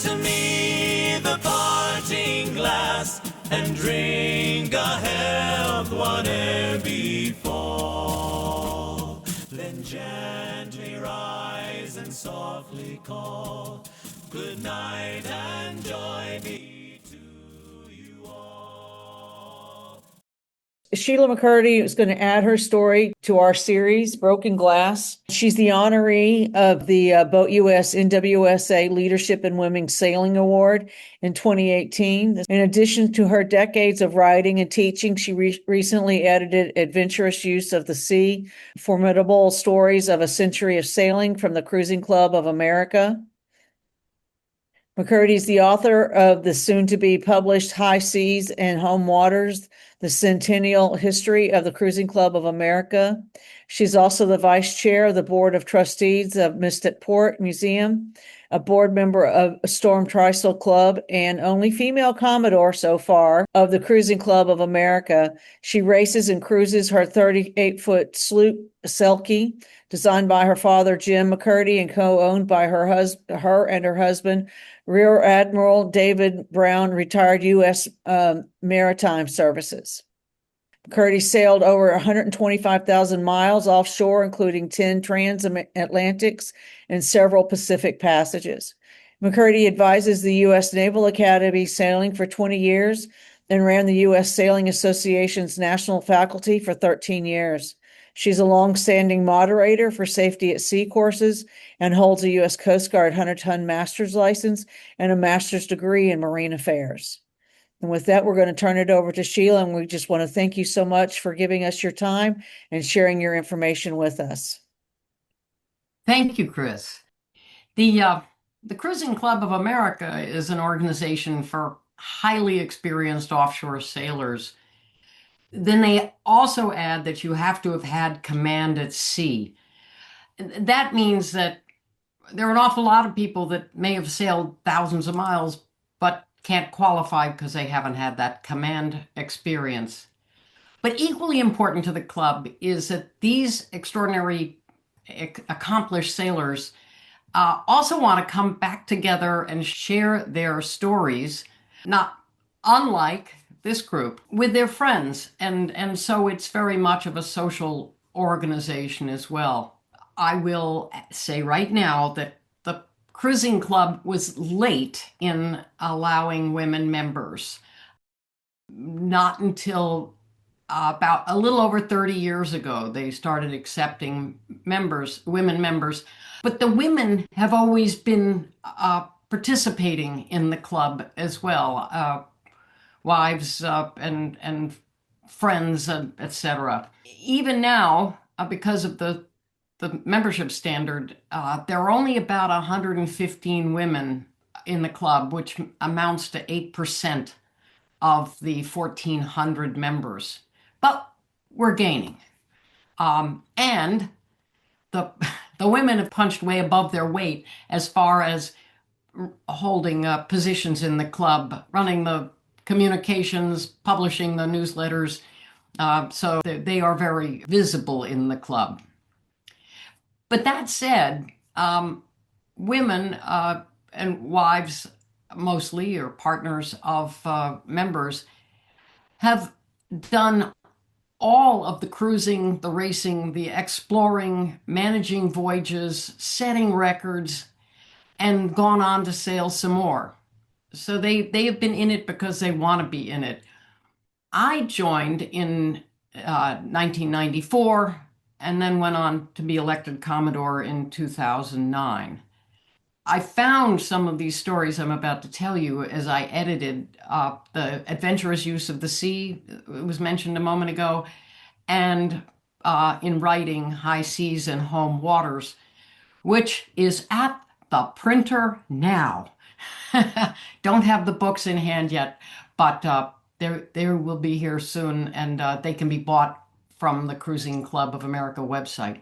to me the parting glass and drink a health whate'er befall. Then gently rise and softly call, good night and joy be to you all. Sheila McCurdy is going to add her story to our series, Broken Glass. She's the honoree of the BoatUS NWSA Leadership in Women Sailing Award in 2018. In addition to her decades of writing and teaching, she recently edited Adventurous Use of the Sea, Formidable Stories of a Century of Sailing from the Cruising Club of America. McCurdy is the author of the soon-to-be published High Seas and Home Waters, the Centennial History of the Cruising Club of America. She's also the vice chair of the Board of Trustees of Mystic Seaport Museum, a board member of Storm Tristle Club, and only female commodore so far of the Cruising Club of America. She races and cruises her 38-foot sloop, Selkie, designed by her father, Jim McCurdy, and co-owned by her and her husband, Rear Admiral David Brown, retired U.S. Maritime Services. McCurdy sailed over 125,000 miles offshore, including 10 transatlantics and several Pacific passages. McCurdy advises the U.S. Naval Academy sailing for 20 years and ran the U.S. Sailing Association's national faculty for 13 years. She's a long-standing moderator for safety at sea courses and holds a U.S. Coast Guard 100-ton master's license and a master's degree in marine affairs. And with that, we're going to turn it over to Sheila, and we just want to thank you so much for giving us your time and sharing your information with us. Thank you, Chris. The Cruising Club of America is an organization for highly experienced offshore sailors. Then they also add that you have to have had command at sea. That means that there are an awful lot of people that may have sailed thousands of miles, but can't qualify because they haven't had that command experience. But equally important to the club is that these extraordinary, accomplished sailors also want to come back together and share their stories, not unlike this group, with their friends. And so it's very much of a social organization as well. I will say right now that the Cruising Club was late in allowing women members. Not until about a little over 30 years ago, they started accepting women members. But the women have always been participating in the club as well. Wives and friends, etc. Even now, because of the membership standard, there are only about 115 women in the club, which amounts to 8% of the 1,400 members. But we're gaining. And the women have punched way above their weight as far as holding positions in the club, running the communications, publishing the newsletters. So they are very visible in the club. But that said, women and wives mostly, or partners of members, have done all of the cruising, the racing, the exploring, managing voyages, setting records, and gone on to sail some more. So they have been in it because they want to be in it. I joined in 1994 and then went on to be elected Commodore in 2009. I found some of these stories I'm about to tell you as I edited the Adventurous Use of the Sea, it was mentioned a moment ago, and in writing High Seas and Home Waters, which is at the printer now. Don't have the books in hand yet, but they will be here soon, and they can be bought from the Cruising Club of America website.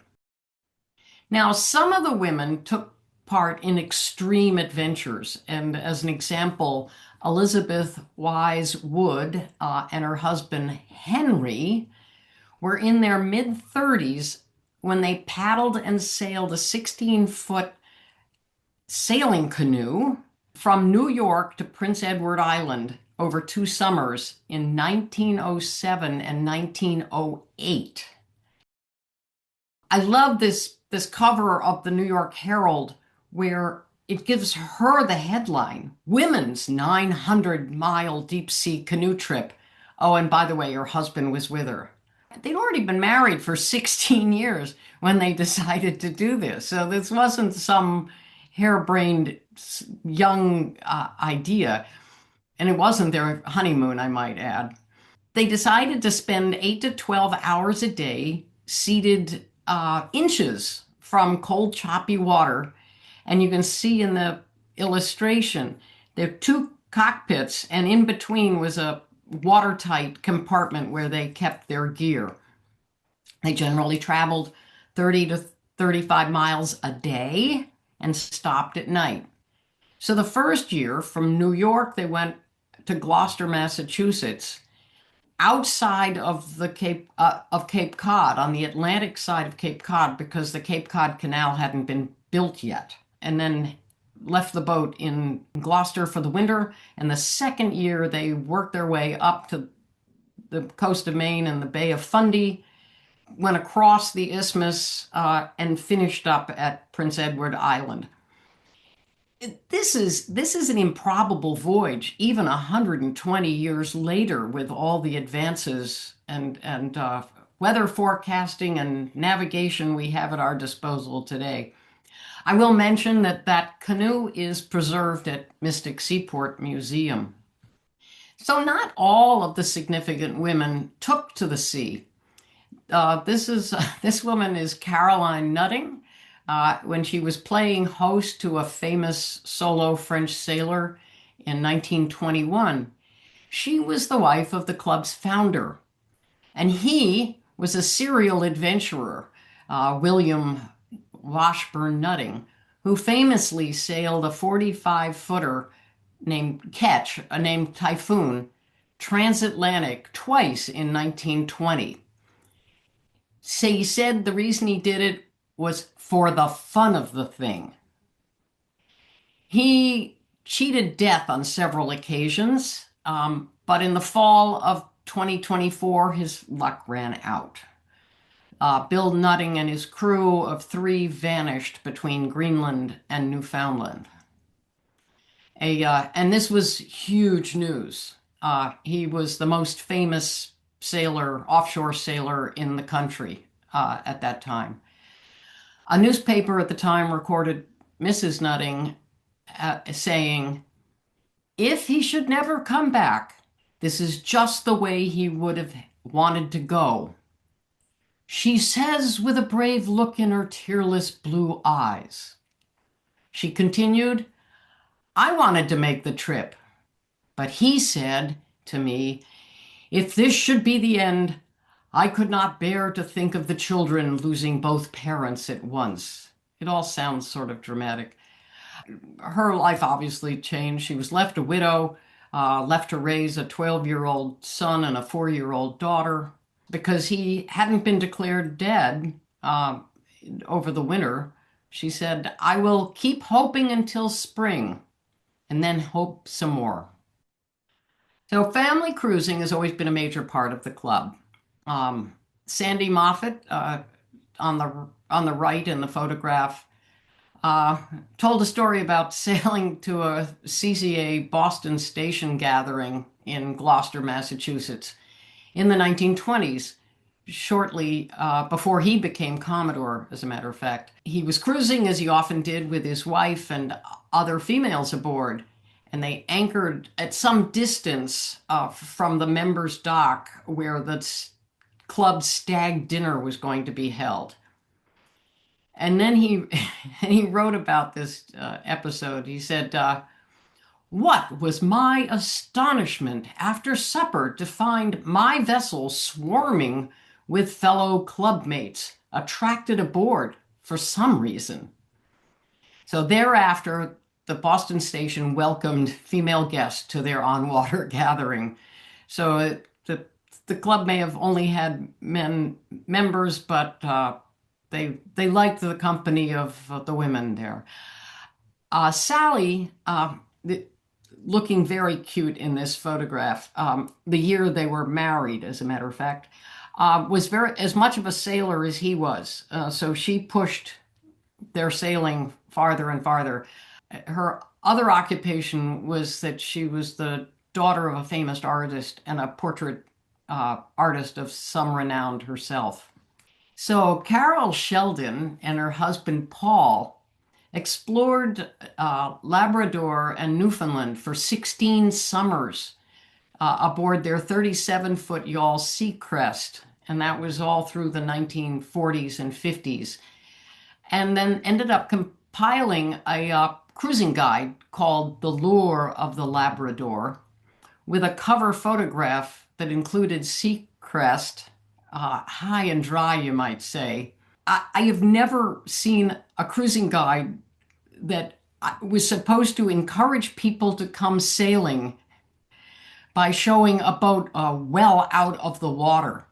Now, some of the women took part in extreme adventures, and as an example, Elizabeth Wise Wood and her husband Henry were in their mid-30s when they paddled and sailed a 16-foot sailing canoe from New York to Prince Edward Island over 2 summers in 1907 and 1908. I love this cover of the New York Herald where it gives her the headline, Women's 900-mile deep sea canoe trip. Oh, and by the way, her husband was with her. They'd already been married for 16 years when they decided to do this. So this wasn't some harebrained young idea. And it wasn't their honeymoon, I might add. They decided to spend 8 to 12 hours a day seated inches from cold, choppy water. And you can see in the illustration, there are two cockpits, and in between was a watertight compartment where they kept their gear. They generally traveled 30 to 35 miles a day and stopped at night. So the first year from New York, they went to Gloucester, Massachusetts, outside of the Cape Cod, on the Atlantic side of Cape Cod, because the Cape Cod Canal hadn't been built yet, and then left the boat in Gloucester for the winter. And the second year, they worked their way up to the coast of Maine and the Bay of Fundy, went across the isthmus, and finished up at Prince Edward Island. This is an improbable voyage, even 120 years later, with all the advances and weather forecasting and navigation we have at our disposal today. I will mention that canoe is preserved at Mystic Seaport Museum. So not all of the significant women took to the sea. This woman is Caroline Nutting. When she was playing host to a famous solo French sailor in 1921, she was the wife of the club's founder. And he was a serial adventurer, William Washburn Nutting, who famously sailed a 45-footer named Typhoon, transatlantic twice in 1920. So he said the reason he did it was for the fun of the thing. He cheated death on several occasions, but in the fall of 2024, his luck ran out. Bill Nutting and his crew of 3 vanished between Greenland and Newfoundland. And this was huge news. He was the most famous offshore sailor in the country at that time. A newspaper at the time recorded Mrs. Nutting saying, "If he should never come back, this is just the way he would have wanted to go. She says with a brave look in her tearless blue eyes." She continued, "I wanted to make the trip, but he said to me, if this should be the end, I could not bear to think of the children losing both parents at once." It all sounds sort of dramatic. Her life obviously changed. She was left a widow, left to raise a 12-year-old son and a 4-year-old daughter. Because he hadn't been declared dead over the winter, she said, "I will keep hoping until spring and then hope some more." So family cruising has always been a major part of the club. Sandy Moffat, on the right in the photograph, told a story about sailing to a CCA Boston Station gathering in Gloucester, Massachusetts in the 1920s, shortly before he became commodore, as a matter of fact. He was cruising, as he often did, with his wife and other females aboard, and they anchored at some distance from the members' dock where the club stag dinner was going to be held. And then he wrote about this episode. He said, "What was my astonishment after supper to find my vessel swarming with fellow clubmates attracted aboard for some reason." So thereafter, the Boston station welcomed female guests to their on-water gathering. So the club may have only had men members, but they liked the company of the women there. Sally looking very cute in this photograph. The year they were married, as a matter of fact, was as much of a sailor as he was. So she pushed their sailing farther and farther. Her other occupation was that she was the daughter of a famous artist and a portrait artist of some renown herself. So Carol Sheldon and her husband Paul explored Labrador and Newfoundland for 16 summers aboard their 37-foot yawl Seacrest, and that was all through the 1940s and 50s, and then ended up compiling a cruising guide called The Lure of the Labrador, with a cover photograph that included Seacrest, high and dry, you might say. I have never seen a cruising guide that was supposed to encourage people to come sailing by showing a boat well out of the water.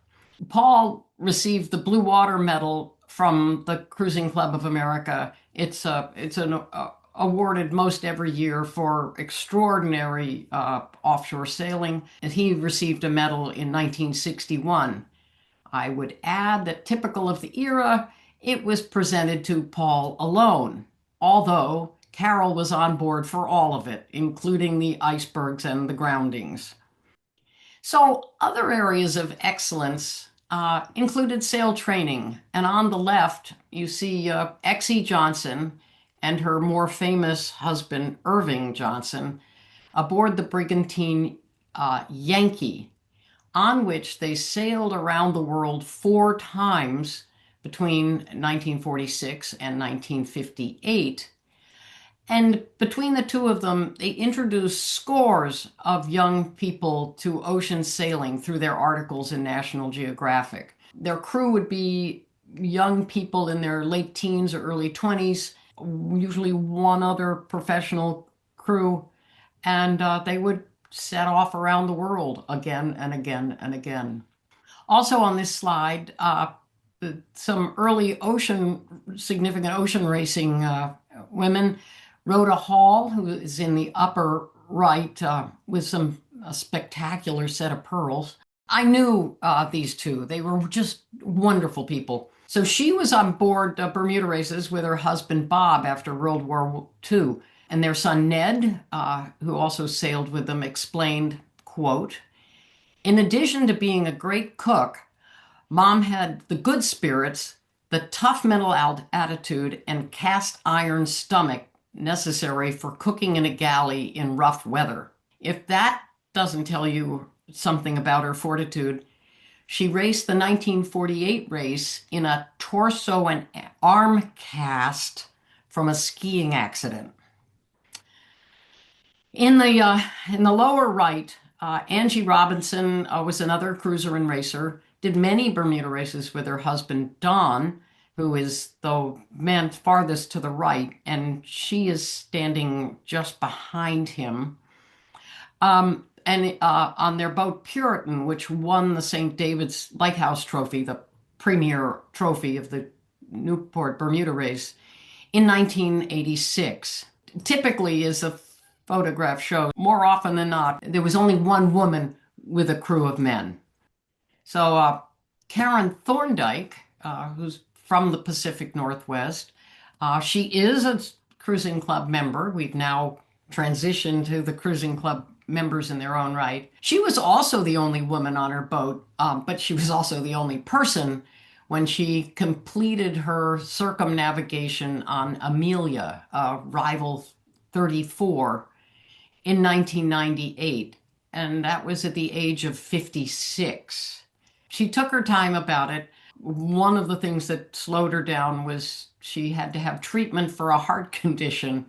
Paul received the Blue Water Medal from the Cruising Club of America. It's an awarded most every year for extraordinary offshore sailing, and he received a medal in 1961. I would add that, typical of the era, it was presented to Paul alone, although Carol was on board for all of it, including the icebergs and the groundings. So other areas of excellence included sail training, and on the left you see Exie Johnson and her more famous husband Irving Johnson aboard the brigantine Yankee, on which they sailed around the world 4 times between 1946 and 1958. And between the two of them, they introduced scores of young people to ocean sailing through their articles in National Geographic. Their crew would be young people in their late teens or early 20s, usually one other professional crew, and they would set off around the world again and again and again. Also on this slide, some early significant ocean racing women. Rhoda Hall, who is in the upper right with a spectacular set of pearls. I knew these two. They were just wonderful people. So she was on board Bermuda races with her husband Bob after World War II. And their son Ned, who also sailed with them, explained, quote, "In addition to being a great cook, Mom had the good spirits, the tough mental attitude, and cast iron stomach necessary for cooking in a galley in rough weather. If that doesn't tell you something about her fortitude, she raced the 1948 race in a torso and arm cast from a skiing accident." In the lower right, Angie Robinson was another cruiser and racer, did many Bermuda races with her husband Don, who is, though, man farthest to the right, and she is standing just behind him. And on their boat Puritan, which won the St. David's Lighthouse Trophy, the premier trophy of the Newport Bermuda race, in 1986. Typically, as the photograph shows, more often than not, there was only one woman with a crew of men. So Karen Thorndike, who's from the Pacific Northwest, she is a cruising club member. We've now transitioned to the cruising club members in their own right. She was also the only woman on her boat, but she was also the only person when she completed her circumnavigation on Amelia, Rival 34, in 1998, and that was at the age of 56. She took her time about it. One of the things that slowed her down was she had to have treatment for a heart condition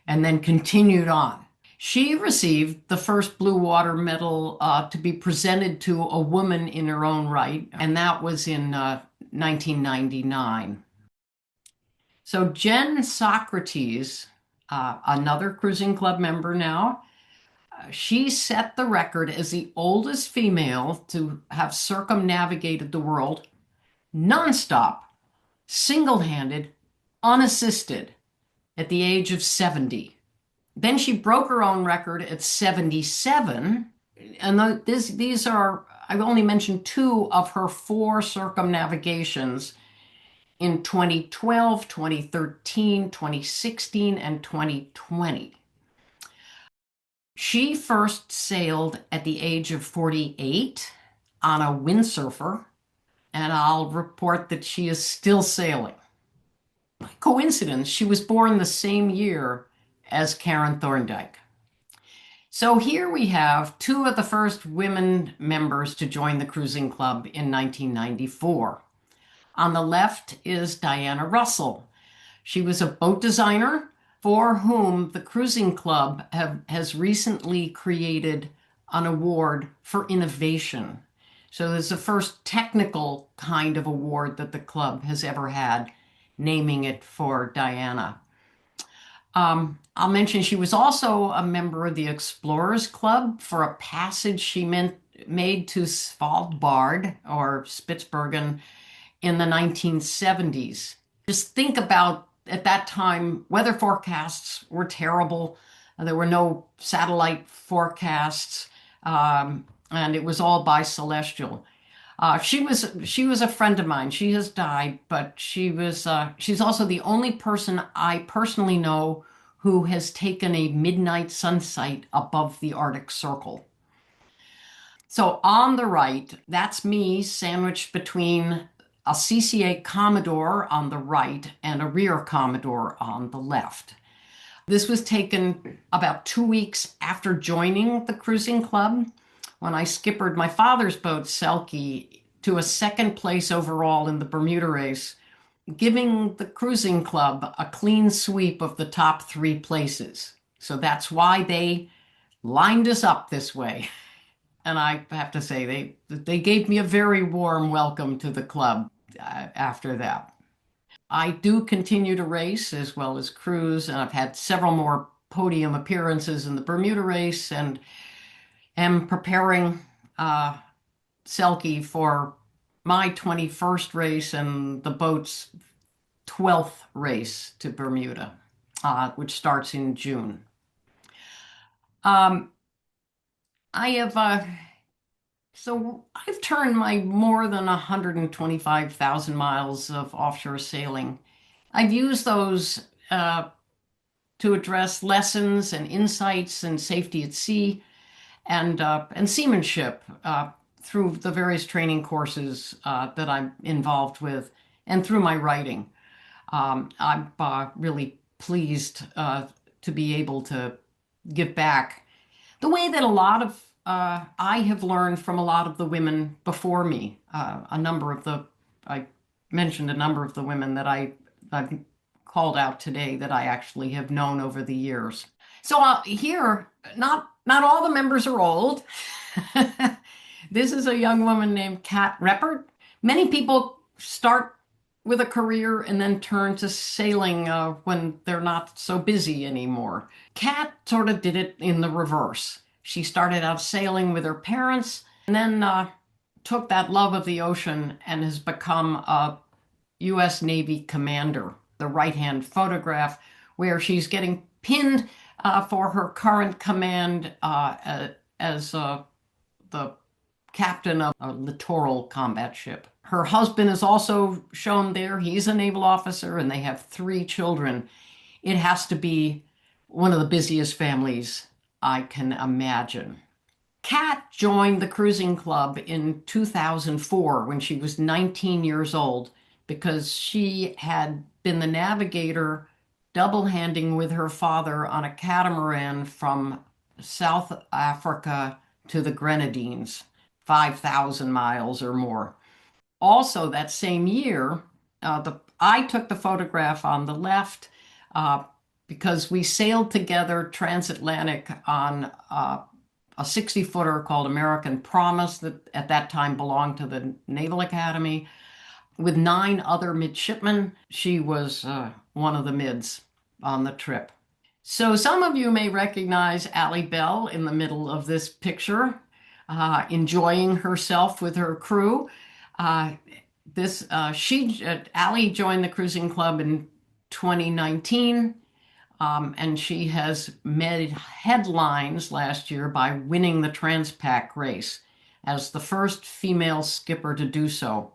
and then continued on. She received the first Blue Water Medal to be presented to a woman in her own right, and that was in 1999. So Jen Socrates, another cruising club member now, she set the record as the oldest female to have circumnavigated the world nonstop, single-handed, unassisted, at the age of 70. Then she broke her own record at 77. And these are, I've only mentioned two of her four circumnavigations in 2012, 2013, 2016, and 2020. She first sailed at the age of 48 on a windsurfer, and I'll report that she is still sailing. By coincidence, she was born the same year as Karen Thorndike. So here we have two of the first women members to join the cruising club in 1994. On the left is Diana Russell. She was a boat designer for whom the cruising club has recently created an award for innovation. So there's the first technical kind of award that the club has ever had, naming it for Diana. I'll mention she was also a member of the Explorers Club for a passage she made to Svalbard or Spitsbergen in the 1970s. Just think about, at that time, weather forecasts were terrible. There were no satellite forecasts, and it was all by celestial. She was a friend of mine. She has died, but she's also the only person I personally know who has taken a midnight sunset above the Arctic Circle. So on the right, that's me sandwiched between a CCA Commodore on the right and a rear Commodore on the left. This was taken about 2 weeks after joining the cruising club, when I skippered my father's boat, Selkie, to a second place overall in the Bermuda race, giving the cruising club a clean sweep of the top 3 places. So that's why they lined us up this way. And I have to say, they gave me a very warm welcome to the club after that. I do continue to race as well as cruise, and I've had several more podium appearances in the Bermuda race, and am preparing Selkie for my 21st race and the boat's 12th race to Bermuda, which starts in June. I have so I've turned my more than 125,000 miles of offshore sailing. I've used those to address lessons and insights and safety at sea and seamanship through the various training courses that I'm involved with and through my writing. I'm really pleased to be able to give back the way that a lot of I have learned from a lot of the women before me. I mentioned a number of the women that I've called out today that I actually have known over the years. So here, not all the members are old. This is a young woman named Kat Reppert. Many people start with a career and then turn to sailing when they're not so busy anymore. Kat sort of did it in the reverse. She started out sailing with her parents and then took that love of the ocean and has become a U.S. Navy commander. The right-hand photograph where she's getting pinned for her current command as the captain of a littoral combat ship. Her husband is also shown there. He's a naval officer, and they have 3 children. It has to be one of the busiest families I can imagine. Kat joined the cruising club in 2004 when she was 19 years old because she had been the navigator double-handing with her father on a catamaran from South Africa to the Grenadines, 5,000 miles or more. Also, that same year, I took the photograph on the left because we sailed together transatlantic on a 60-footer called American Promise that at that time belonged to the Naval Academy with 9 other midshipmen. She was one of the mids on the trip. So some of you may recognize Allie Bell in the middle of this picture, enjoying herself with her crew. Allie joined the cruising club in 2019. And she has made headlines last year by winning the Transpac race as the first female skipper to do so.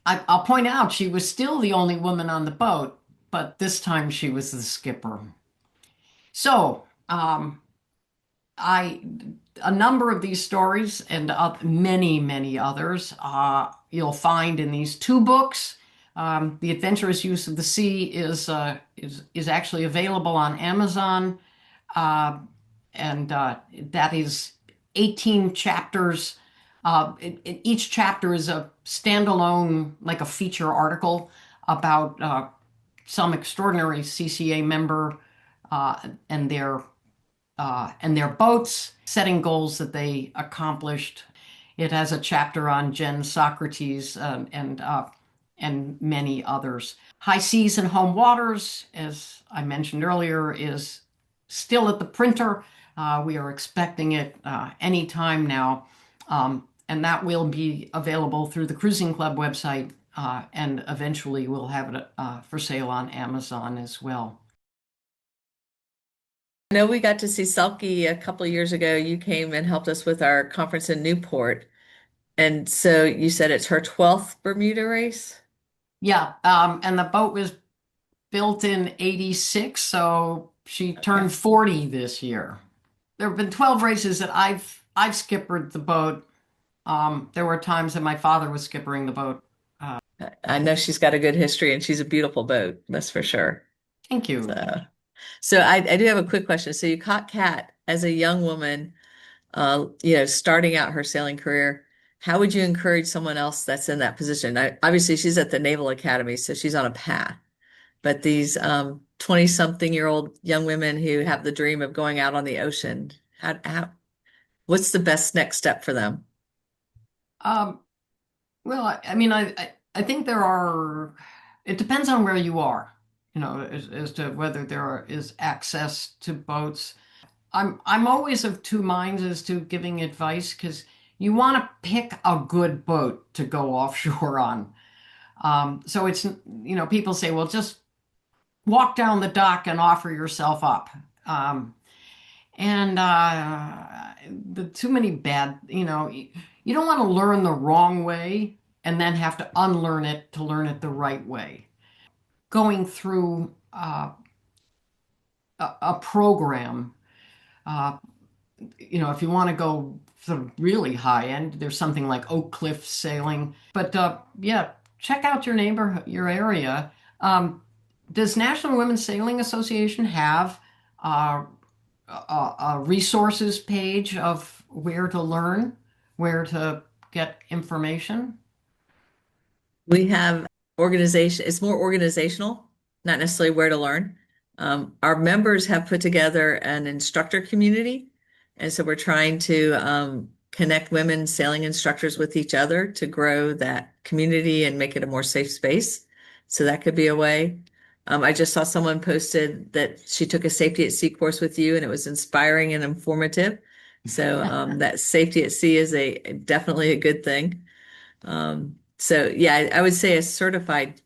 I'll point out she was still the only woman on the boat, but this time she was the skipper. So, I a number of these stories and many others you'll find in these two books. The Adventurous Use of the Sea is actually available on Amazon, uh, and that is 18 chapters. Each chapter is a standalone, like a feature article about some extraordinary CCA member uh, and their and their boats, setting goals that they accomplished. It has a chapter on Jen Socrates and many others. High Seas and Home Waters, as I mentioned earlier, is still at the printer. We are expecting it any time now, and that will be available through the Cruising Club website, and eventually we'll have it for sale on Amazon as well. I know we got to see Selkie a couple of years ago. You came and helped us with our conference in Newport. And so you said it's her 12th Bermuda race? Yeah, and the boat was built in 86, so she turned 40 this year. There have been 12 races that I've skippered the boat. There were times that my father was skippering the boat. I know she's got a good history and she's a beautiful boat, that's for sure. Thank you. So I do have a quick question. So you caught Kat as a young woman, starting out her sailing career. How would you encourage someone else that's in that position? Obviously, she's at the Naval Academy, so she's on a path. But these 20-something-year-old young women who have the dream of going out on the ocean, what's the best next step for them? Um, well, I mean, I think it depends on where you are, as to whether is access to boats. I'm always of two minds as to giving advice because you want to pick a good boat to go offshore on. So it's, people say, well, just walk down the dock and offer yourself up. And the too many bad, you don't want to learn the wrong way and then have to unlearn it to learn it the right way. Going through a program, if you want to go sort of really high end, there's something like Oak Cliff sailing. But yeah, check out your area. Does National Women's Sailing Association have a resources page of where to learn, where to get information? We have organization, it's more organizational, not necessarily where to learn. Our members have put together an instructor community. And so we're trying to connect women sailing instructors with each other to grow that community and make it a more safe space. So that could be a way. I just saw someone posted that she took a safety at sea course with you and it was inspiring and informative. So that safety at sea is definitely a good thing. So yeah, I would say a certified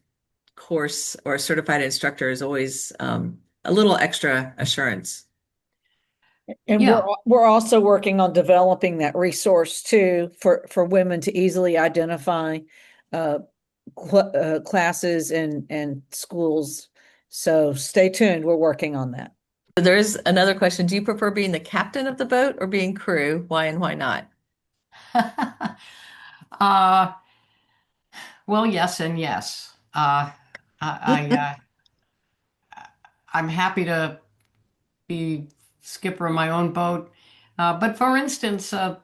course or a certified instructor is always a little extra assurance. And Yeah. we're also working on developing that resource too for women to easily identify classes and schools. So stay tuned. We're working on that. There is another question. Do you prefer being the captain of the boat or being crew? Why and why not? uh, well, yes and yes. I'm happy to be skipper of my own boat. But for instance, a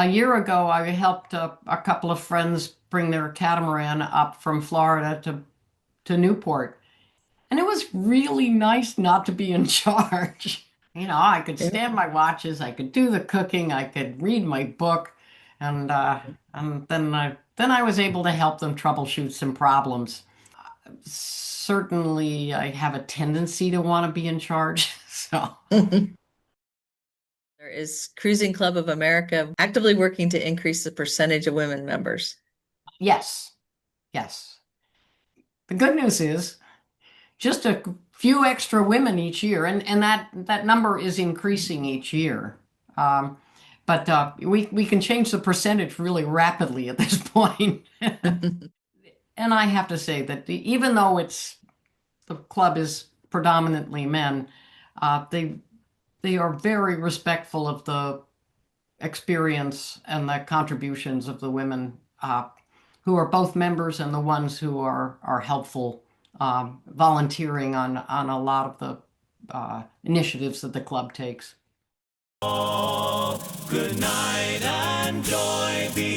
year ago, I helped a couple of friends bring their catamaran up from Florida to Newport. And it was really nice not to be in charge. I could stand my watches, I could do the cooking, I could read my book, and then I was able to help them troubleshoot some problems. Certainly, I have a tendency to want to be in charge. So, There is Cruising Club of America actively working to increase the percentage of women members. yes, yes. The good news is, just a few extra women each year, and that number is increasing each year. But we can change the percentage really rapidly at this point. And I have to say that even though the club is predominantly men, they are very respectful of the experience and the contributions of the women who are both members and the ones who are helpful, volunteering on a lot of the initiatives that the club takes. Good night and joy be